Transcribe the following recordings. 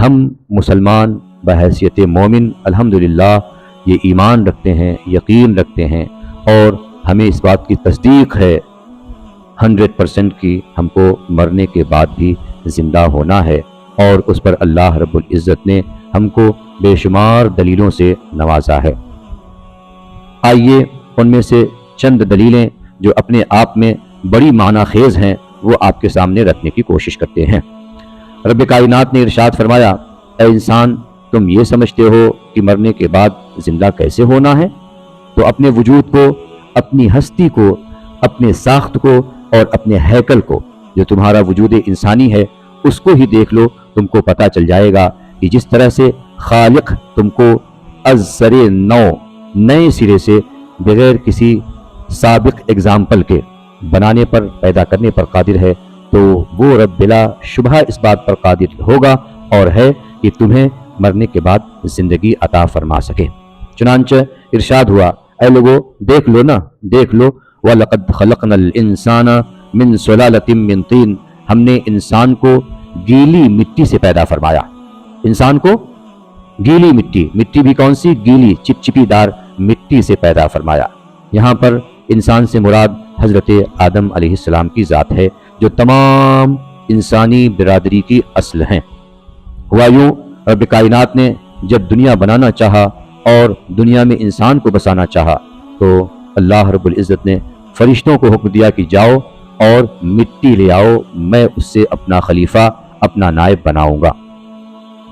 ہم مسلمان بحیثیت مومن الحمدللہ یہ ایمان رکھتے ہیں، یقین رکھتے ہیں، اور ہمیں اس بات کی تصدیق ہے 100% کی ہم کو مرنے کے بعد بھی زندہ ہونا ہے، اور اس پر اللہ رب العزت نے ہم کو بے شمار دلیلوں سے نوازا ہے۔ آئیے ان میں سے چند دلیلیں جو اپنے آپ میں بڑی معنی خیز ہیں وہ آپ کے سامنے رکھنے کی کوشش کرتے ہیں۔ رب کائنات نے ارشاد فرمایا، اے انسان تم یہ سمجھتے ہو کہ مرنے کے بعد زندہ کیسے ہونا ہے؟ تو اپنے وجود کو، اپنی ہستی کو، اپنے ساخت کو اور اپنے ہیکل کو، جو تمہارا وجود انسانی ہے، اس کو ہی دیکھ لو، تم کو پتہ چل جائے گا کہ جس طرح سے خالق تم کو از سر نو، نئے سرے سے، بغیر کسی سابق اگزامپل کے بنانے پر، پیدا کرنے پر قادر ہے، تو وہ رب بلا شبہ اس بات پر قادر ہوگا اور ہے کہ تمہیں مرنے کے بعد زندگی عطا فرما سکے۔ چنانچہ ارشاد ہوا، اے لوگو دیکھ لو نا، دیکھ لو، وَلَقَدْ خَلَقْنَا الْإِنسَانَ مِنْ سُلَالَةٍ مِّن طِينٍ، ہم نے انسان کو گیلی مٹی سے پیدا فرمایا۔ انسان کو گیلی مٹی، مٹی بھی کون سی؟ گیلی چپچپی دار مٹی سے پیدا فرمایا۔ یہاں پر انسان سے مراد حضرت آدم علیہ السلام کی ذات ہے، جو تمام انسانی برادری کی اصل ہیں۔ ہوا یوں، رب کائنات نے جب دنیا بنانا چاہا اور دنیا میں انسان کو بسانا چاہا، تو اللہ رب العزت نے فرشتوں کو حکم دیا کہ جاؤ اور مٹی لے آؤ، میں اس سے اپنا خلیفہ، اپنا نائب بناؤں گا۔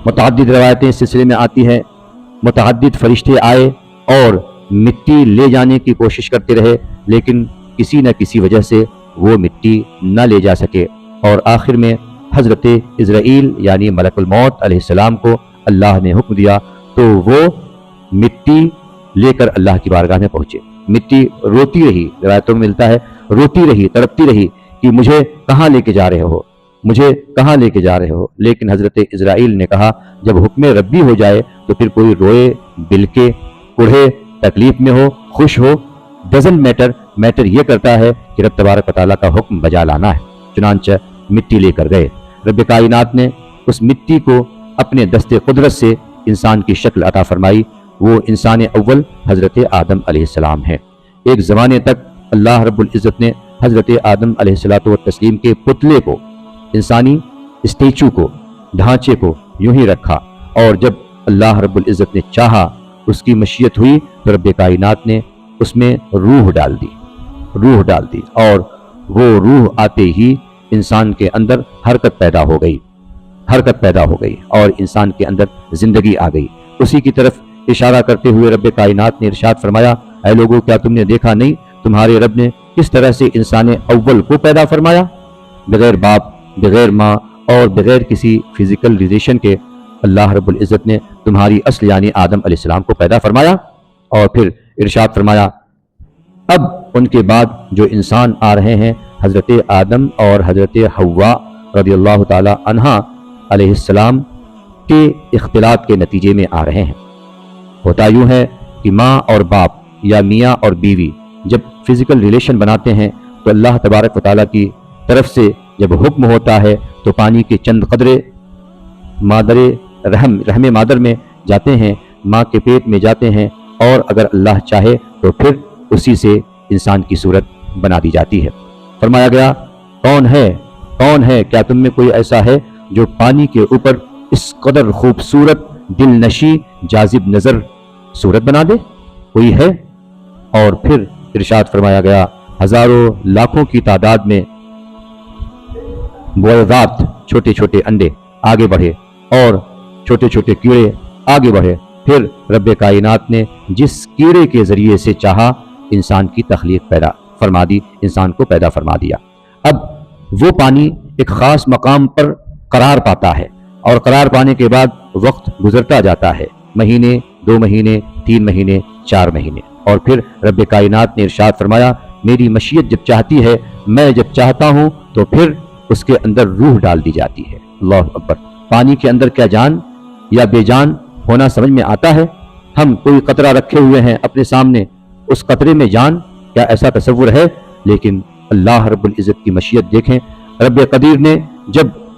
متعدد روایتیں اس سلسلے میں آتی ہیں، متعدد فرشتے آئے اور مٹی لے جانے کی کوشش کرتے رہے، لیکن کسی نہ کسی وجہ سے وہ مٹی نہ لے جا سکے، اور آخر میں حضرت عزرائیل یعنی ملک الموت علیہ السلام کو اللہ نے حکم دیا، تو وہ مٹی لے کر اللہ کی بارگاہ میں پہنچے۔ مٹی روتی رہی، روایتوں میں ملتا ہے روتی رہی، تڑپتی رہی کہ مجھے کہاں لے کے جا رہے ہو، مجھے کہاں لے کے جا رہے ہو، لیکن حضرت عزرائیل نے کہا جب حکم ربی ہو جائے تو پھر کوئی روئے، بلکے، کڑھے، تکلیف میں ہو، خوش ہو، ڈزنٹ میٹر، میٹر یہ کرتا ہے کہ رب تبارک و تعالیٰ کا حکم بجا لانا ہے۔ چنانچہ مٹی لے کر گئے، رب کائنات نے اس مٹی کو اپنے دست قدرت سے انسان کی شکل عطا فرمائی۔ وہ انسان اول حضرت آدم علیہ السلام ہے۔ ایک زمانے تک اللہ رب العزت نے حضرت آدم علیہ الصلوۃ والتسلیم کے پتلے کو، انسانی اسٹیچو کو، ڈھانچے کو یوں ہی رکھا، اور جب اللہ رب العزت نے چاہا، اس کی مشیت ہوئی، تو رب کائنات نے اس میں روح ڈال دی، اور وہ روح آتے ہی انسان کے اندر حرکت پیدا ہو گئی اور انسان کے اندر زندگی آ گئی۔ اسی کی طرف اشارہ کرتے ہوئے رب کائنات نے ارشاد فرمایا، اے لوگو کیا تم نے دیکھا نہیں تمہارے رب نے کس طرح سے انسان اول کو پیدا فرمایا؟ بغیر باپ، بغیر ماں اور بغیر کسی فزیکل ریلیشن کے اللہ رب العزت نے تمہاری اصل یعنی آدم علیہ السلام کو پیدا فرمایا، اور پھر ارشاد فرمایا اب ان کے بعد جو انسان آ رہے ہیں حضرت آدم اور حضرت حوا رضی اللہ تعالی عنہا علیہ السلام کے اختلاط کے نتیجے میں آ رہے ہیں۔ ہوتا یوں ہے کہ ماں اور باپ یا میاں اور بیوی جب فزیکل ریلیشن بناتے ہیں تو اللہ تبارک و تعالیٰ کی طرف سے جب حکم ہوتا ہے تو پانی کے چند قطرے رحم مادر میں جاتے ہیں، ماں کے پیٹ میں جاتے ہیں، اور اگر اللہ چاہے تو پھر اسی سے انسان کی صورت بنا دی جاتی ہے۔ فرمایا گیا کون ہے کیا تم میں کوئی ایسا ہے جو پانی کے اوپر اس قدر خوبصورت، دل نشی، جاذب نظر صورت بنا دے؟ کوئی ہے؟ اور پھر ارشاد فرمایا گیا ہزاروں لاکھوں کی تعداد میں بویضات، چھوٹے چھوٹے انڈے آگے بڑھے اور چھوٹے چھوٹے کیڑے آگے بڑھے، پھر رب کائنات نے جس کیڑے کے ذریعے سے چاہا انسان کی تخلیق پیدا فرما دی، انسان کو پیدا فرما دیا۔ اب وہ پانی ایک خاص مقام پر قرار پاتا ہے، اور قرار پانے کے بعد وقت گزرتا جاتا ہے، مہینے، 2 مہینے، 3 مہینے، 4 مہینے، اور پھر رب کائنات نے ارشاد فرمایا میری مشیت جب چاہتی ہے، میں جب چاہتا ہوں تو پھر اس کے اندر روح ڈال دی جاتی ہے۔ اللہ اکبر! پانی کے اندر کیا جان یا بے جان ہونا سمجھ میں آتا ہے؟ ہم کوئی قطرہ رکھے ہوئے ہیں اپنے سامنے، اس قطرے میں جان، کیا ایسا تصور ہے؟ لیکن اللہ رب العزت کی مشیت دیکھیں، رب قدیر نے جب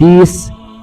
30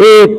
1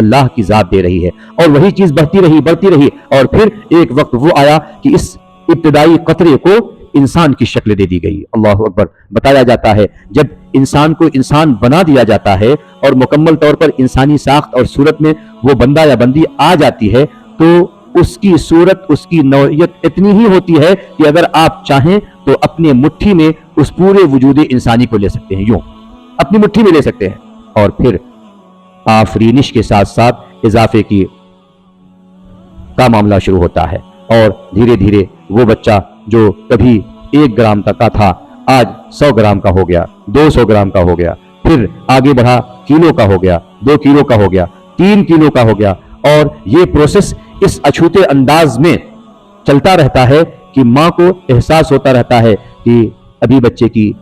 اللہ کی ذات دے رہی ہے، اور وہی چیز بڑھتی رہی، اور پھر ایک وقت وہ آیا کہ اس ابتدائی قطرے کو انسان کی شکل دے دی گئی۔ اللہ اکبر۔ بتایا جاتا ہے جب انسان کو انسان بنا دیا جاتا ہے اور مکمل طور پر انسانی ساخت اور صورت میں وہ بندہ یا بندی آ جاتی ہے، تو اس کی صورت، اس کی نوعیت اتنی ہی ہوتی ہے کہ اگر آپ چاہیں تو اپنے مٹھی میں اس پورے وجود انسانی کو لے سکتے ہیں، یوں اپنی مٹھی میں لے سکتے ہیں، اور پھر آفرینش کے ساتھ ساتھ اضافے کا معاملہ شروع ہوتا ہے، اور دھیرے دھیرے وہ بچہ جو کبھی 1 گرام تک کا تھا آج 100 گرام کا ہو گیا، 200 گرام کا ہو گیا، پھر آگے بڑھا کلو کا ہو گیا، 2 کلو کا ہو گیا، 3 کلو کا ہو گیا، اور یہ پروسیس اس اچھوتے انداز میں چلتا رہتا ہے کہ ماں کو احساس ہوتا رہتا ہے کہ ابھی بچے کی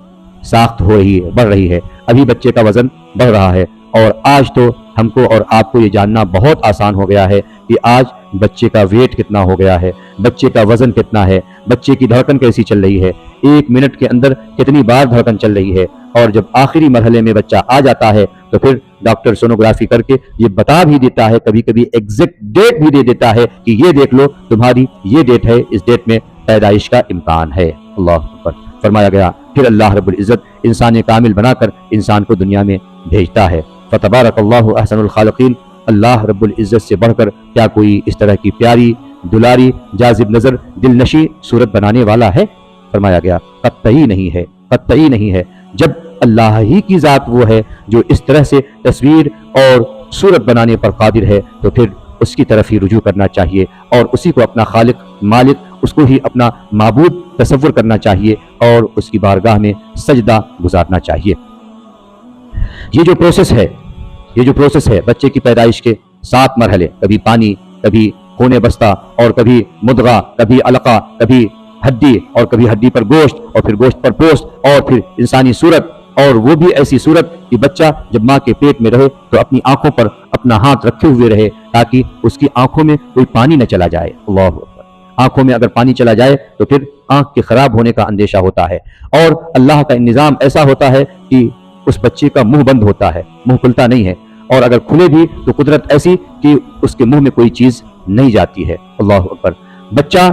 ساخت بڑھ رہی ہے، ابھی بچے کا وزن بڑھ رہا ہے۔ اور آج تو ہم کو اور آپ کو یہ جاننا بہت آسان ہو گیا ہے کہ آج بچے کا ویٹ کتنا ہو گیا ہے، بچے کا وزن کتنا ہے، بچے کی دھڑکن کیسی چل رہی ہے، 1 منٹ کے اندر کتنی بار دھڑکن چل رہی ہے، اور جب آخری مرحلے میں بچہ آ جاتا ہے تو پھر ڈاکٹر سونوگرافی کر کے یہ بتا بھی دیتا ہے، کبھی کبھی ایگزیکٹ ڈیٹ بھی دے دیتا ہے کہ یہ دیکھ لو تمہاری یہ ڈیٹ ہے، اس ڈیٹ میں پیدائش کا امکان ہے۔ اللہ اکبر۔ فرمایا گیا پھر اللہ رب العزت انسان کامل بنا کر انسان کو دنیا میں بھیجتا ہے۔ فتبارک اللہ احسن الخالقین۔ اللہ رب العزت سے بڑھ کر کیا کوئی اس طرح کی پیاری، دلاری، جاذب نظر، دل نشی صورت بنانے والا ہے؟ فرمایا گیا قطعی نہیں ہے، قطعی نہیں ہے۔ جب اللہ ہی کی ذات وہ ہے جو اس طرح سے تصویر اور صورت بنانے پر قادر ہے، تو پھر اس کی طرف ہی رجوع کرنا چاہیے، اور اسی کو اپنا خالق، مالک، اس کو ہی اپنا معبود تصور کرنا چاہیے، اور اس کی بارگاہ میں سجدہ گزارنا چاہیے۔ یہ جو پروسیس ہے بچے کی پیدائش کے 7 مرحلے، کبھی پانی، کبھی خون بستہ، اور کبھی مدغہ، کبھی علقہ، کبھی ہڈی، اور کبھی ہڈی پر گوشت، اور پھر گوشت پر پوست، اور پھر انسانی صورت، اور وہ بھی ایسی صورت کہ بچہ جب ماں کے پیٹ میں رہے تو اپنی آنکھوں پر اپنا ہاتھ رکھے ہوئے رہے تاکہ اس کی آنکھوں میں کوئی پانی نہ چلا جائے۔ اللہ اکبر۔ آنکھوں میں اگر پانی چلا جائے تو پھر آنکھ کے خراب ہونے کا اندیشہ ہوتا ہے، اور اللہ کا نظام ایسا ہوتا ہے کہ اس بچے کا منہ بند ہوتا ہے، منہ کھلتا نہیں ہے، اور اگر کھلے بھی تو قدرت ایسی کہ اس کے منہ میں کوئی چیز نہیں جاتی ہے۔ اللہ اکبر۔ بچہ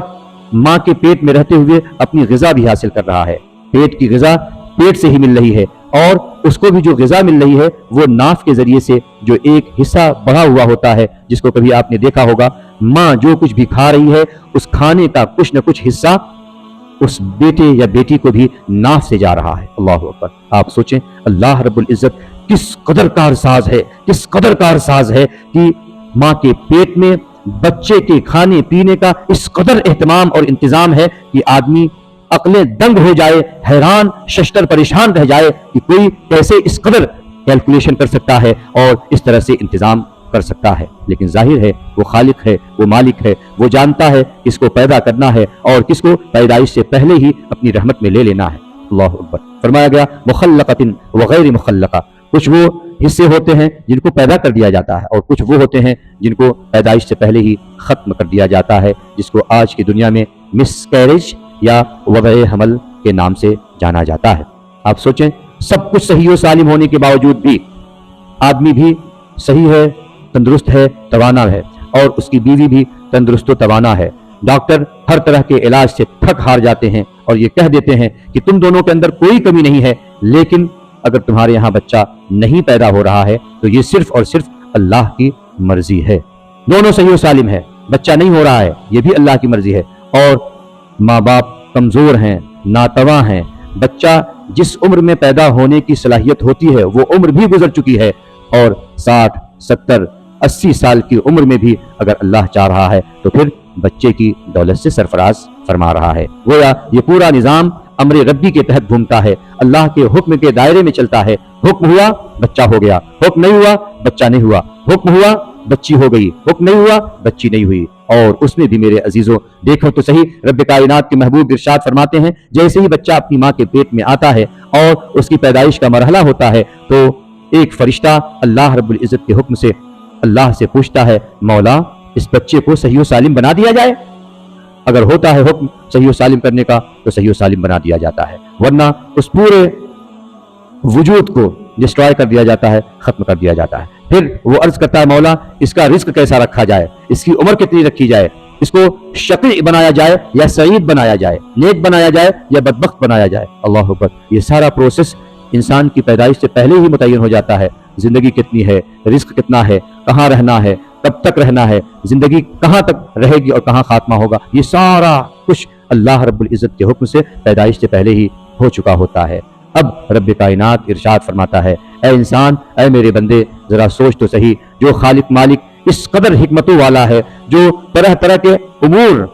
ماں کے پیٹ میں رہتے ہوئے اپنی غذا بھی حاصل کر رہا ہے، پیٹ کی غذا پیٹ سے ہی مل رہی ہے، اور اس کو بھی جو غذا مل رہی ہے وہ ناف کے ذریعے سے، جو ایک حصہ بڑھا ہوا ہوتا ہے، جس کو کبھی آپ نے دیکھا ہوگا، ماں جو کچھ بھی کھا رہی ہے اس کھانے کا کچھ نہ کچھ حصہ اس بیٹے یا بیٹی کو بھی ناف سے جا رہا ہے۔ اللہ اکبر۔ آپ سوچیں اللہ رب العزت کس قدر کارساز ہے کہ ماں کے پیٹ میں بچے کے کھانے پینے کا اس قدر اہتمام اور انتظام ہے کہ آدمی عقلیں دنگ ہو جائے، حیران، ششتر، پریشان رہ جائے کہ کوئی کیسے اس قدر کیلکولیشن کر سکتا ہے اور اس طرح سے انتظام کر سکتا ہے۔ لیکن ظاہر ہے وہ خالق ہے، وہ مالک ہے، وہ جانتا ہے کس کو پیدا کرنا ہے اور کس کو پیدائش سے پہلے ہی اپنی رحمت میں لے لینا ہے۔ اللہ اکبر۔ فرمایا گیا مخلقۃ وغیر مخلقہ، کچھ وہ حصے ہوتے ہیں جن کو پیدا کر دیا جاتا ہے، اور کچھ وہ ہوتے ہیں جن کو پیدائش سے پہلے ہی ختم کر دیا جاتا ہے، جس کو آج کی دنیا میں مس کیریج یا وضع حمل کے نام سے جانا جاتا ہے۔ آپ سوچیں سب کچھ صحیح و سالم ہونے کے باوجود بھی آدمی بھی صحیح ہے، تندرست ہے، توانا ہے، اور اس کی بیوی بھی تندرست و توانا ہے۔ ڈاکٹر ہر طرح کے علاج سے تھک ہار جاتے ہیں اور یہ کہہ دیتے ہیں کہ تم دونوں کے اندر کوئی کمی نہیں ہے، لیکن اگر تمہارے یہاں بچہ نہیں پیدا ہو رہا ہے تو یہ صرف اور صرف اللہ کی مرضی ہے۔ دونوں صحیح و سالم ہے، بچہ نہیں ہو رہا ہے، یہ بھی اللہ کی مرضی ہے، اور ماں باپ کمزور ہیں، ناتواں ہیں، بچہ جس عمر میں پیدا ہونے کی صلاحیت ہوتی ہے وہ عمر بھی گزر چکی ہے، اور 60، 70، 80 سال کی عمر میں بھی اگر اللہ چاہ رہا ہے تو پھر بچے کی دولت سے سرفراز فرما رہا ہے۔ گویا یہ پورا نظام امر ربی کے تحت گھومتا ہے، اللہ کے حکم کے دائرے میں چلتا ہے۔ حکم ہوا بچہ ہو گیا، حکم نہیں ہوا بچہ نہیں ہوا، حکم ہوا بچی ہو گئی، حکم نہیں ہوا بچی نہیں ہوئی۔ اور اس میں بھی میرے عزیزوں دیکھو تو صحیح، رب کائنات کے محبوب ارشاد فرماتے ہیں جیسے ہی بچہ اپنی ماں کے پیٹ میں آتا ہے اور اس کی پیدائش کا مرحلہ ہوتا ہے تو ایک فرشتہ اللہ رب العزت کے حکم سے اللہ سے پوچھتا ہے مولا اس بچے کو صحیح و سالم بنا دیا جائے۔ اگر ہوتا ہے حکم صحیح و سالم کرنے کا تو صحیح و سالم بنا دیا جاتا ہے، ورنہ اس پورے وجود کو ڈسٹرائے کر دیا جاتا ہے، ختم کر دیا جاتا ہے۔ پھر وہ عرض کرتا ہے مولا اس کا رزق کیسا رکھا جائے, اس کی عمر کتنی رکھی جائے, اس کو شقی بنایا جائے یا سعید بنایا جائے, نیک بنایا جائے یا بدبخت بنایا جائے. اللہ اکبر. یہ سارا پروسیس انسان کی پیدائش سے پہلے ہی متعین ہو جاتا ہے. زندگی کتنی ہے, رزق کتنا ہے, کہاں رہنا ہے, کب تک رہنا ہے, زندگی کہاں تک رہے گی اور کہاں خاتمہ ہوگا, یہ سارا کچھ اللہ رب العزت کے حکم سے پیدائش سے پہلے ہی ہو چکا ہوتا ہے. اب رب کائنات ارشاد فرماتا ہے اے انسان, اے میرے بندے, ذرا سوچ تو صحیح, جو خالق مالک اس قدر حکمتوں والا ہے, جو طرح طرح کے امور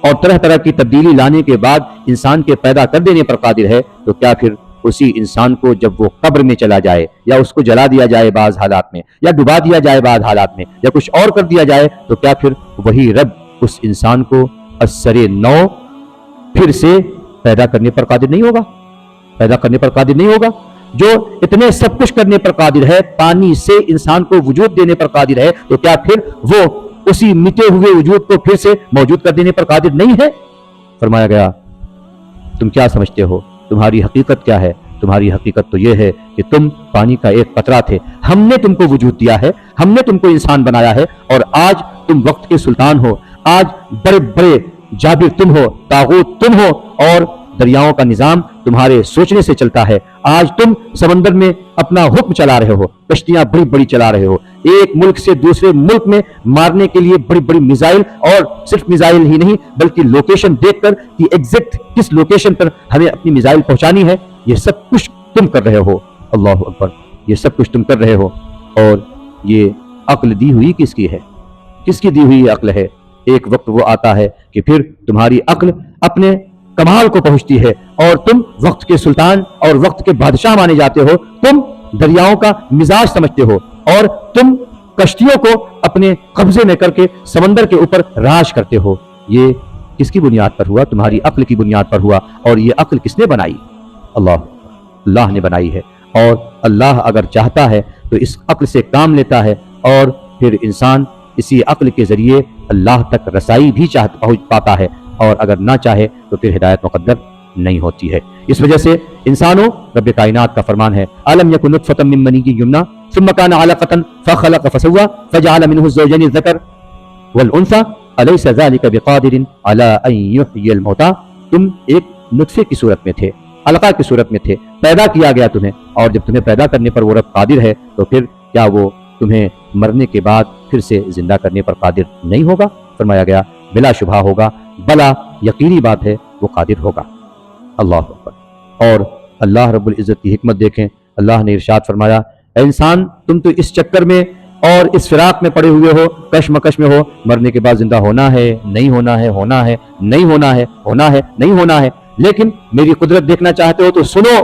اور طرح طرح کی تبدیلی لانے کے بعد انسان کے پیدا کر دینے پر قادر ہے, تو کیا پھر اسی انسان کو جب وہ قبر میں چلا جائے یا اس کو جلا دیا جائے بعض حالات میں, یا ڈبا دیا جائے بعض حالات میں, یا کچھ اور کر دیا جائے, تو کیا پھر وہی رب اس انسان کو ازسر نو پھر سے پیدا کرنے پر قادر نہیں ہوگا؟ پیدا کرنے پر قادر نہیں ہوگا؟ جو اتنے سب کچھ کرنے پر قادر ہے, پانی سے انسان کو وجود دینے پر قادر ہے, تو کیا پھر وہ اسی مٹے ہوئے وجود کو پھر سے موجود کر دینے پر قادر نہیں ہے؟ فرمایا گیا تم کیا سمجھتے ہو, تمہاری حقیقت کیا ہے؟ تمہاری حقیقت تو یہ ہے کہ تم پانی کا ایک قطرہ تھے, ہم نے تم کو وجود دیا ہے, ہم نے تم کو انسان بنایا ہے, اور آج تم وقت کے سلطان ہو, آج بڑے بڑے جابر تم ہو, طاغوت تم ہو, اور دریاؤں کا نظام تمہارے سوچنے سے چلتا ہے. آج تم سمندر میں اپنا حکم چلا رہے ہو, کشتیاں بڑی بڑی چلا رہے ہو, ایک ملک سے دوسرے ملک میں مارنے کے لیے بڑی بڑی میزائل, اور صرف میزائل ہی نہیں بلکہ لوکیشن دیکھ کر کہ ایگزیکٹ کس لوکیشن پر ہمیں اپنی میزائل پہنچانی ہے, یہ سب کچھ تم کر رہے ہو. اللہ اکبر. یہ سب کچھ تم کر رہے ہو, اور یہ عقل دی ہوئی کس کی ہے؟ کس کی دی ہوئی عقل ہے؟ ایک وقت وہ آتا ہے کہ پھر تمہاری عقل اپنے کمال کو پہنچتی ہے اور تم وقت کے سلطان اور وقت کے بادشاہ مانے جاتے ہو. تم دریاؤں کا مزاج سمجھتے ہو, اور تم کشتیوں کو اپنے قبضے میں کر کے سمندر کے اوپر راج کرتے ہو. یہ کس کی بنیاد پر ہوا؟ تمہاری عقل کی بنیاد پر ہوا. اور یہ عقل کس نے بنائی؟ اللہ نے بنائی ہے. اور اللہ اگر چاہتا ہے تو اس عقل سے کام لیتا ہے, اور پھر انسان اسی عقل کے ذریعے اللہ تک رسائی بھی پہنچ پاتا ہے, اور اگر نہ چاہے تو پھر ہدایت مقدر نہیں ہوتی ہے. اس وجہ سے انسانوں, رب کائنات کا فرمان ہے أَلَمْ يَكُنْ نُطْفَةً مِّن مَّنِيٍّ يُمْنَىٰ ثُمَّ كَانَ عَلَقَةً فَخَلَقَ فَسَوَّىٰ فَجَعَلَ مِنْهُ الزَّوْجَيْنِ الذَّكَرَ وَالْأُنثَىٰ أَلَيْسَ ذَلِكَ بِقَادِرٍ عَلَىٰ أَن يُحْيِيَ الْمَوْتَىٰ. تم ایک نطفے کی صورت میں تھے, علقہ کی صورت میں تھے, پیدا کیا گیا تمہیں, اور جب تمہیں پیدا کرنے پر وہ رب قادر ہے, تو پھر کیا وہ تمہیں مرنے کے بعد پھر سے زندہ کرنے پر قادر نہیں ہوگا؟ فرمایا گیا بلا شبہ ہوگا, بلا یقینی بات ہے وہ قادر ہوگا. اللہ اکبر. اور اللہ رب العزت کی حکمت دیکھیں. اللہ نے ارشاد فرمایا اے انسان, تم تو اس چکر میں اور اس فراق میں پڑے ہوئے ہو, کشمکش میں ہو, مرنے کے بعد زندہ ہونا ہے, نہیں ہونا ہے, ہونا ہے, نہیں ہونا ہے, ہونا ہے, نہیں ہونا ہے. لیکن میری قدرت دیکھنا چاہتے ہو تو سنو.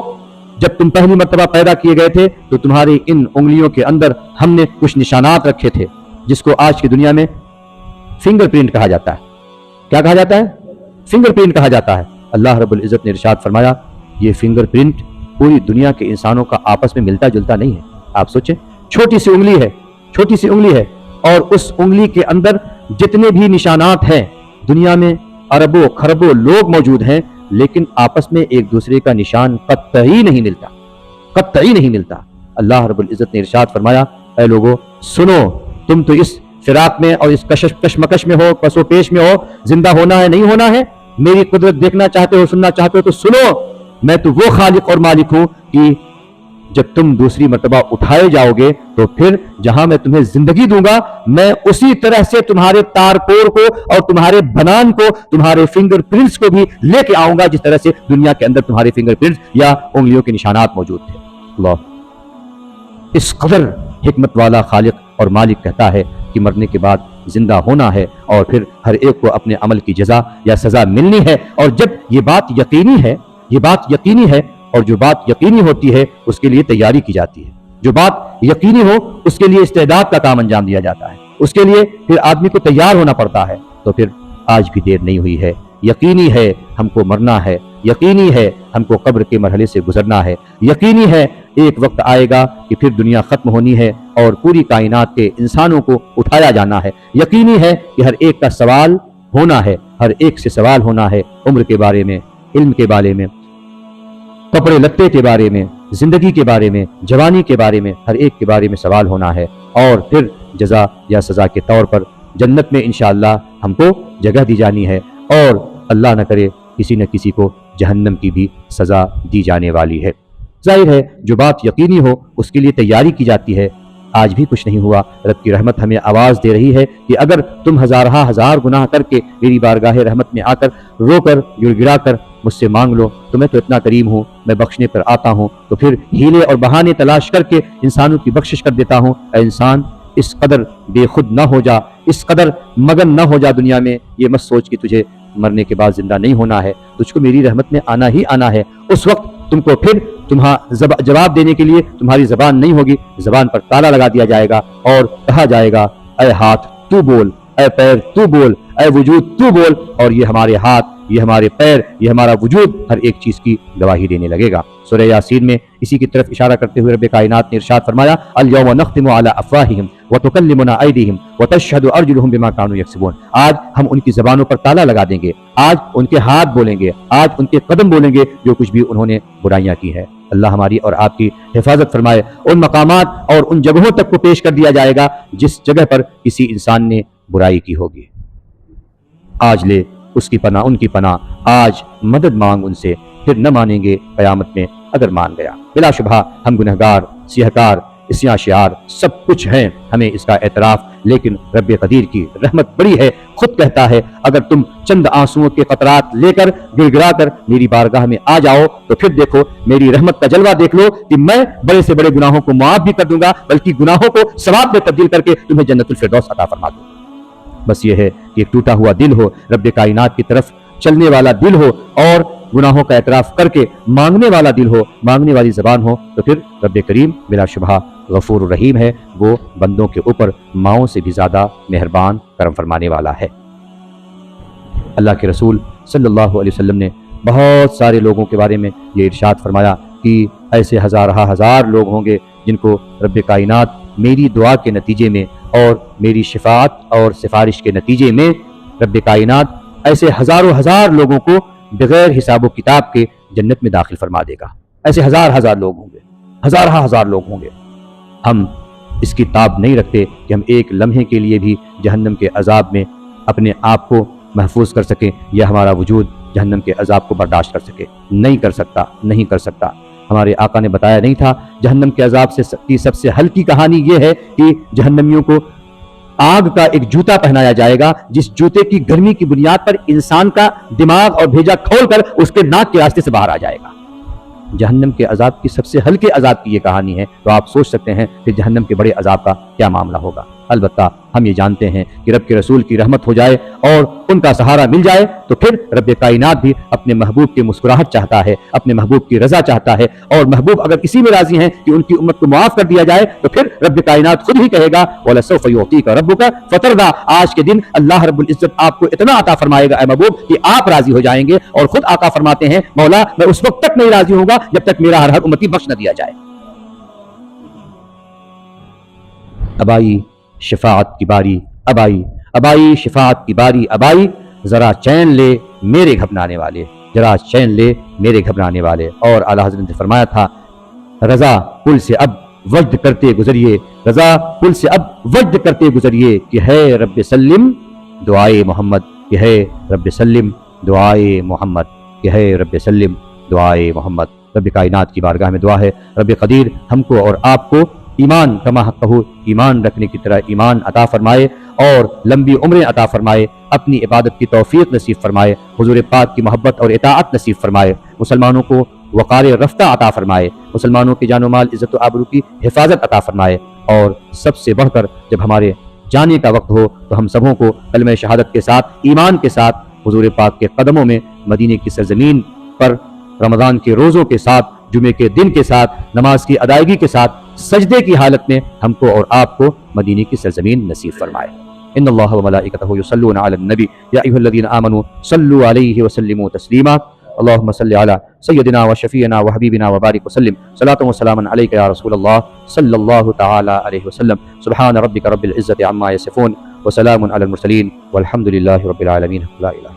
جب تم پہلی مرتبہ پیدا کیے گئے تھے تو تمہاری ان انگلیوں کے اندر ہم نے کچھ نشانات رکھے تھے, جس کو آج کی دنیا میں فنگر پرنٹ کہا جاتا ہے. کیا کہا جاتا ہے؟ فنگر پرنٹ کہا جاتا ہے. اللہ رب العزت نے ارشاد فرمایا یہ فنگر پرنٹ پوری دنیا کے انسانوں کا آپس میں ملتا جلتا نہیں ہے. آپ سوچیں, چھوٹی سی انگلی ہے, چھوٹی سی انگلی ہے, اور اس انگلی کے اندر جتنے بھی نشانات ہیں, دنیا میں اربوں خربوں لوگ موجود ہیں, لیکن آپس میں ایک دوسرے کا نشان قطعی نہیں ملتا, قطعی نہیں ملتا. اللہ رب العزت نے ارشاد فرمایا اے لوگو سنو, تم تو اس فراق میں اور اس کشمکش میں ہو, پس و پیش میں ہو, زندہ ہونا ہے, نہیں ہونا ہے, میری قدرت دیکھنا چاہتے ہو, سننا چاہتے ہو تو سنو. میں تو وہ خالق اور مالک ہوں کہ جب تم دوسری مرتبہ اٹھائے جاؤ گے تو پھر جہاں میں تمہیں زندگی دوں گا, میں اسی طرح سے تمہارے تارپور کو اور تمہارے بنان کو, تمہارے فنگر پرنٹس کو بھی لے کے آؤں گا, جس طرح سے دنیا کے اندر تمہارے فنگر پرنٹس یا انگلیوں کے نشانات موجود تھے. اللہ اس قدر حکمت والا خالق اور مالک کہتا ہے کہ مرنے کے بعد زندہ ہونا ہے, اور پھر ہر ایک کو اپنے عمل کی جزا یا سزا ملنی ہے. اور جب یہ بات یقینی ہے, یہ بات یقینی ہے, اور جو بات یقینی ہوتی ہے اس کے لیے تیاری کی جاتی ہے. جو بات یقینی ہو اس کے لیے استعداد کا کام انجام دیا جاتا ہے, اس کے لیے پھر آدمی کو تیار ہونا پڑتا ہے. تو پھر آج بھی دیر نہیں ہوئی ہے. یقینی ہے ہم کو مرنا ہے, یقینی ہے ہم کو قبر کے مرحلے سے گزرنا ہے, یقینی ہے ایک وقت آئے گا کہ پھر دنیا ختم ہونی ہے اور پوری کائنات کے انسانوں کو اٹھایا جانا ہے. یقینی ہے کہ ہر ایک کا سوال ہونا ہے, ہر ایک سے سوال ہونا ہے, عمر کے بارے میں, علم کے بارے میں, کپڑے لتے کے بارے میں, زندگی کے بارے میں، جوانی کے بارے میں، ہر ایک کے بارے میں سوال ہونا ہے، اور پھر جزا یا سزا کے طور پر جنت میں انشاءاللہ ہم کو جگہ دی جانی ہے، اور اللہ نہ کرے کسی نہ کسی کو جہنم کی بھی سزا دی جانے والی ہے۔ ظاہر ہے جو بات یقینی ہو اس کے لیے تیاری کی جاتی ہے۔ آج بھی کچھ نہیں ہوا، رب کی رحمت ہمیں آواز دے رہی ہے کہ اگر تم ہزار گناہ کر کے میری بارگاہ رحمت میں آ کر رو کر گڑ گڑا کر مجھ سے مانگ لو تو میں تو اتنا کریم ہوں، میں بخشنے پر آتا ہوں، تو پھر ہیلے اور بہانے تلاش کر کے انسانوں کی بخشش کر دیتا ہوں۔ اے انسان، اس قدر بے خود نہ ہو جا، اس قدر مگن نہ ہو جا دنیا میں، یہ مت سوچ کہ تجھے مرنے کے بعد زندہ نہیں ہونا ہے، تجھ کو میری رحمت میں آنا ہی آنا ہے۔ اس وقت تم کو پھر جواب دینے کے لیے تمہاری زبان نہیں ہوگی، زبان پر تالا لگا دیا جائے گا اور کہا جائے گا اے ہاتھ تو بول، اے پیر تو بول، اے وجود تو بول، اور یہ ہمارے ہاتھ، یہ ہمارے پیر، یہ ہمارا وجود ہر ایک چیز کی گواہی دینے لگے گا۔ سورہ یاسین میں اسی کی طرف اشارہ کرتے ہوئے رب کائنات نے ارشاد فرمایا الیوم نختم علی افواہہم وتکلمنا ایدیہم وتشہد ارجلہم بما کانوا یکسبون۔ آج ہم ان کی زبانوں پر تالا لگا دیں گے، آج ان کے ہاتھ بولیں گے، آج ان کے قدم بولیں گے جو کچھ بھی انہوں نے برائیاں کی ہے۔ اللہ ہماری اور آپ کی حفاظت فرمائے۔ ان مقامات اور ان جگہوں تک کو پیش کر دیا جائے گا جس جگہ پر کسی انسان نے برائی کی ہوگی۔ آج لے اس کی پناہ، ان کی پناہ، آج مدد مانگ ان سے، پھر نہ مانیں گے قیامت میں اگر مان گیا۔ بلا شبہ ہم گنہگار، سیہکار، اسیاں شعار سب کچھ ہیں، ہمیں اس کا اعتراف، لیکن رب قدیر کی رحمت بڑی ہے، خود کہتا ہے اگر تم چند آنسوؤں کے قطرات لے کر گڑ گڑا کر میری بارگاہ میں آ جاؤ تو پھر دیکھو میری رحمت کا جلوہ دیکھ لو کہ میں بڑے سے بڑے گناہوں کو معاف بھی کر دوں گا، بلکہ گناہوں کو ثواب میں تبدیل کر کے تمہیں جنت الفردوس عطا فرما دوں گا۔ بس یہ ہے کہ ایک ٹوٹا ہوا دل ہو، رب کائنات کی طرف چلنے والا دل ہو، اور گناہوں کا اعتراف کر کے مانگنے والا دل ہو، مانگنے والی زبان ہو، تو پھر رب کریم بلا شبہ غفور الرحیم ہے، وہ بندوں کے اوپر ماؤں سے بھی زیادہ مہربان، کرم فرمانے والا ہے۔ اللہ کے رسول صلی اللہ علیہ وسلم نے بہت سارے لوگوں کے بارے میں یہ ارشاد فرمایا کہ ایسے ہزار لوگ ہوں گے جن کو رب کائنات میری دعا کے نتیجے میں اور میری شفاعت اور سفارش کے نتیجے میں رب کائنات ایسے ہزار لوگوں کو بغیر حساب و کتاب کے جنت میں داخل فرما دے گا۔ ایسے ہزار لوگ ہوں گے، ہزار لوگ ہوں گے۔ ہم اس کی تاب نہیں رکھتے کہ ہم ایک لمحے کے لیے بھی جہنم کے عذاب میں اپنے آپ کو محفوظ کر سکیں یا ہمارا وجود جہنم کے عذاب کو برداشت کر سکے۔ نہیں کر سکتا۔ ہمارے آقا نے بتایا نہیں تھا جہنم کے عذاب سے سب سے ہلکی کہانی یہ ہے کہ جہنمیوں کو آگ کا ایک جوتا پہنایا جائے گا، جس جوتے کی گرمی کی بنیاد پر انسان کا دماغ اور بھیجا کھول کر اس کے ناک کے راستے سے باہر آ جائے گا۔ جہنم کے عذاب کی سب سے ہلکے عذاب کی یہ کہانی ہے، تو آپ سوچ سکتے ہیں کہ جہنم کے بڑے عذاب کا کیا معاملہ ہوگا۔ البتہ ہم یہ جانتے ہیں کہ رب کے رسول کی رحمت ہو جائے اور ان کا سہارا مل جائے تو پھر رب کائنات بھی اپنے محبوب کی مسکراہٹ چاہتا ہے، اپنے محبوب کی رضا چاہتا ہے، اور محبوب اگر اسی میں راضی ہیں کہ ان کی امت کو معاف کر دیا جائے تو پھر رب کائنات خود ہی کہے گا وَلَسَوْفَ يُعْطِيكَ رَبُّكَ فَتَرْضَىٰ۔ آج کے دن اللہ رب العزت آپ کو اتنا عطا فرمائے گا اے محبوب کہ آپ راضی ہو جائیں گے، اور خود آقا فرماتے ہیں مولا میں اس وقت تک نہیں راضی ہوں گا جب تک میرا ہر امتی بخش نہ دیا جائے۔ اب آئی شفاعت کی باری، اب آئی شفاعت کی باری، اب آئی ذرا چین لے میرے گھبرانے والے، ذرا چین لے میرے گھبرانے والے۔ اور اعلیٰ حضرت نے فرمایا تھا رضا پل سے اب وجد کرتے گزریے، رضا پل سے اب وجد کرتے گزریے کہ ہے رب سلم دعائے محمد، کہ ہے رب سلم دعائے محمد، کہ ہے رب سلم دعائے محمد۔ رب کائنات کی بارگاہ میں دعا ہے رب قدیر ہم کو اور آپ کو ایمان کما حق ہو، ایمان رکھنے کی طرح ایمان عطا فرمائے، اور لمبی عمریں عطا فرمائے، اپنی عبادت کی توفیق نصیب فرمائے، حضور پاک کی محبت اور اطاعت نصیب فرمائے، مسلمانوں کو وقار رفتہ عطا فرمائے، مسلمانوں کی جان و مال عزت و آبرو کی حفاظت عطا فرمائے، اور سب سے بڑھ کر جب ہمارے جانے کا وقت ہو تو ہم سبوں کو کلمہ شہادت کے ساتھ، ایمان کے ساتھ حضور پاک کے قدموں میں مدینے کی سرزمین پر رمضان کے روزوں کے ساتھ، جمعے کے دن کے ساتھ، نماز کی ادائیگی کے ساتھ، سجدے کی حالت میں ہم کو اور آپ کو مدینے کی سرزمین نصیب فرمائے۔ ان اللہ وملائکتہ یصلون علی النبی یا ایھا الذین آمنوا صلوا علیہ وسلموا تسلیما۔ اللهم صل على سيدنا وشفيعنا وحبيبنا وبارك وسلم صلاة وسلاما عليك يا رسول الله صلى الله تعالى عليه وسلم۔ سبحان ربك رب العزة عما يصفون وسلام على المرسلين والحمد لله رب العالمين۔ لا إله